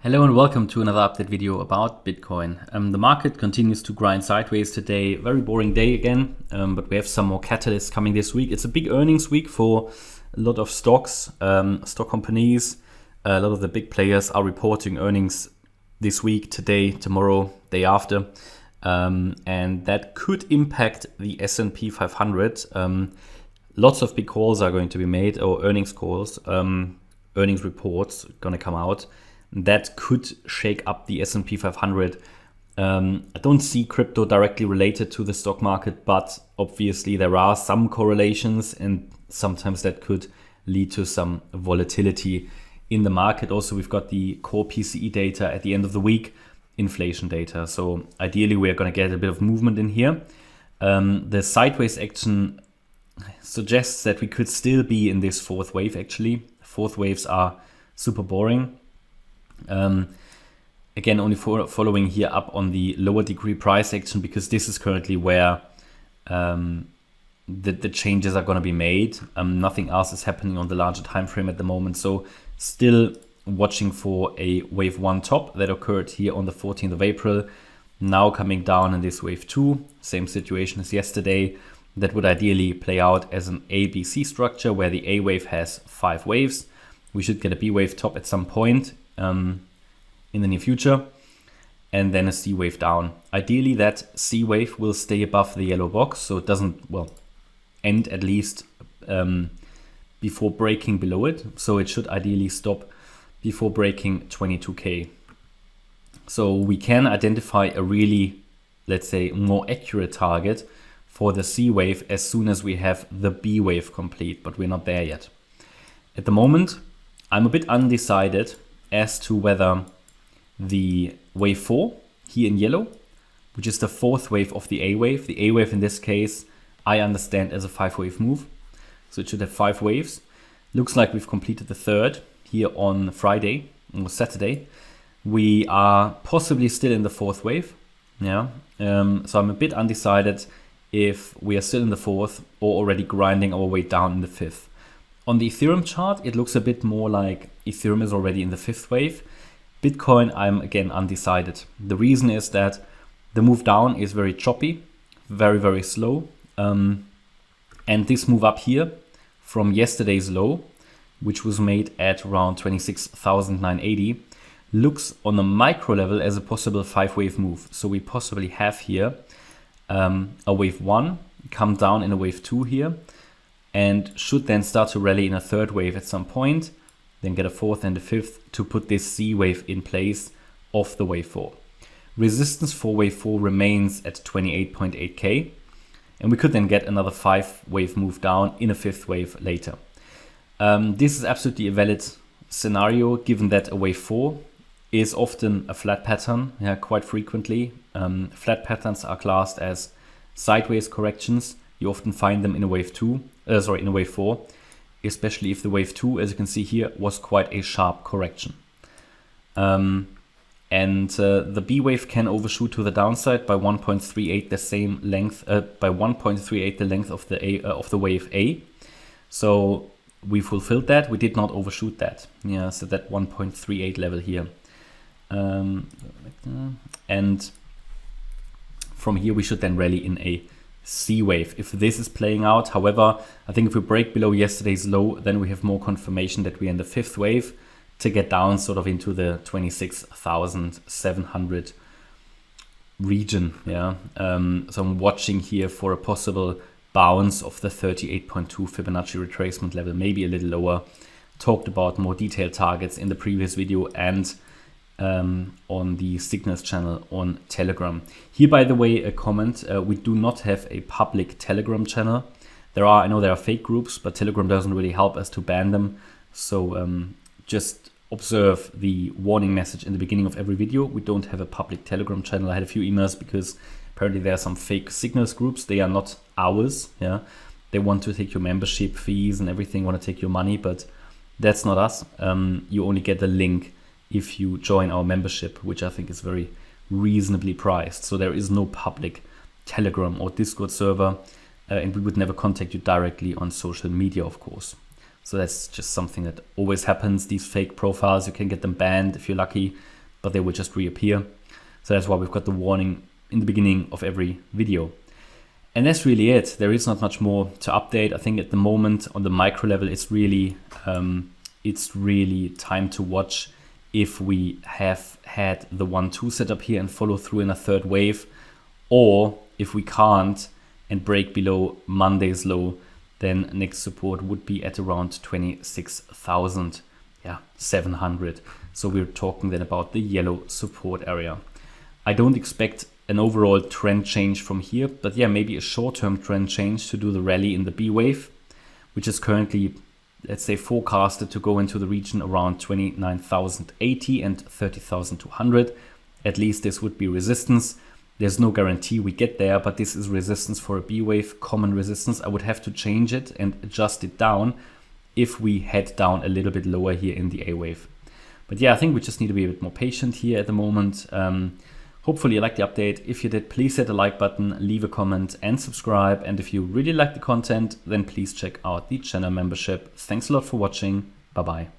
Hello and welcome to another update video about Bitcoin. The market continues to grind sideways today. Very boring day again, but we have some more catalysts coming this week. It's a big earnings week for a lot of stocks, stock companies. A lot of the big players are reporting earnings this week, today, tomorrow, day after. And that could impact the S&P 500. Lots of big calls are going to be made, or earnings calls, earnings reports going to come out. That could shake up the S&P 500. I don't see crypto directly related to the stock market, but obviously there are some correlations and sometimes that could lead to some volatility in the market. Also, we've got the core PCE data at the end of the week, inflation data. So ideally, we're going to get a bit of movement in here. The sideways action suggests that we could still be in this fourth wave, actually. Fourth waves are super boring. Again, only following here up on the lower degree price action, because this is currently where the changes are going to be made. Nothing else is happening on the larger time frame at the moment. So still watching for a wave 1 top that occurred here on the 14th of April. Now coming down in this wave 2, same situation as yesterday. That would ideally play out as an ABC structure where the A wave has 5 waves. We should get a B wave top at some point in the near future, and then a C wave down. Ideally, that C wave will stay above the yellow box, so it doesn't, well, end at least before breaking below it. So it should ideally stop before breaking 22K. So we can identify a really, let's say, more accurate target for the C wave as soon as we have the B wave complete, but we're not there yet. At the moment, I'm a bit undecided as to whether the wave 4 here in yellow, which is the fourth wave of the A wave. The A wave in this case, I understand as a 5-wave move. So it should have 5 waves. Looks like we've completed the third here on Friday or Saturday. We are possibly still in the fourth wave. Yeah. So I'm a bit undecided if we are still in the fourth or already grinding our way down in the fifth. On the Ethereum chart, it looks a bit more like Ethereum is already in the fifth wave. Bitcoin, I'm again undecided. The reason is that the move down is very choppy, very, very slow. And this move up here from yesterday's low, which was made at around 26,980, looks on a micro level as a possible 5-wave move. So we possibly have here a wave 1, come down in a wave 2 here, and should then start to rally in a third wave at some point, then get a fourth and a fifth to put this C wave in place of the wave 4. Resistance for wave 4 remains at 28.8K, and we could then get another 5-wave move down in a fifth wave later. This is absolutely a valid scenario, given that a wave 4 is often a flat pattern, quite frequently. Flat patterns are classed as sideways corrections. You often find them in a wave 4, especially if the wave 2, as you can see here, was quite a sharp correction. And the B wave can overshoot to the downside by 1.38 the same length, by 1.38 the length of the wave A. So we fulfilled that. We did not overshoot that. Yeah, so that 1.38 level here. And from here we should then rally in a C wave if this is playing out. However, I think if we break below yesterday's low, then we have more confirmation that we're in the fifth wave to get down sort of into the 26,700 region. Yeah. So I'm watching here for a possible bounce of the 38.2 Fibonacci retracement level, maybe a little lower. Talked about more detailed targets in the previous video and on the Signals channel on Telegram. Here, by the way, a comment, we do not have a public Telegram channel. I know there are fake groups, but Telegram doesn't really help us to ban them. So just observe the warning message in the beginning of every video. We don't have a public Telegram channel. I had a few emails because apparently there are some fake Signals groups. They are not ours. Yeah, they want to take your membership fees and everything, want to take your money, but that's not us. You only get the link if you join our membership, which I think is very reasonably priced. So there is no public Telegram or Discord server, and we would never contact you directly on social media, of course. So that's just something that always happens. These fake profiles, you can get them banned if you're lucky. but they will just reappear. So that's why we've got the warning in the beginning of every video. And that's really it. There is not much more to update. I think at the moment on the micro level, it's really time to watch if we have had the 1-2 setup here and follow through in a third wave, or if we can't and break below Monday's low, then next support would be at around 26,700. So we're talking then about the yellow support area. I don't expect an overall trend change from here, but yeah, maybe a short-term trend change to do the rally in the B wave, which is currently, let's say, forecasted to go into the region around 29,080 and 30,200. At least this would be resistance. There's no guarantee we get there, but this is resistance for a B wave, common resistance. I would have to change it and adjust it down if we head down a little bit lower here in the A wave. But yeah, I think we just need to be a bit more patient here at the moment. Hopefully you liked the update. If you did, please hit the like button, leave a comment and subscribe. And if you really like the content, then please check out the channel membership. Thanks a lot for watching. Bye bye.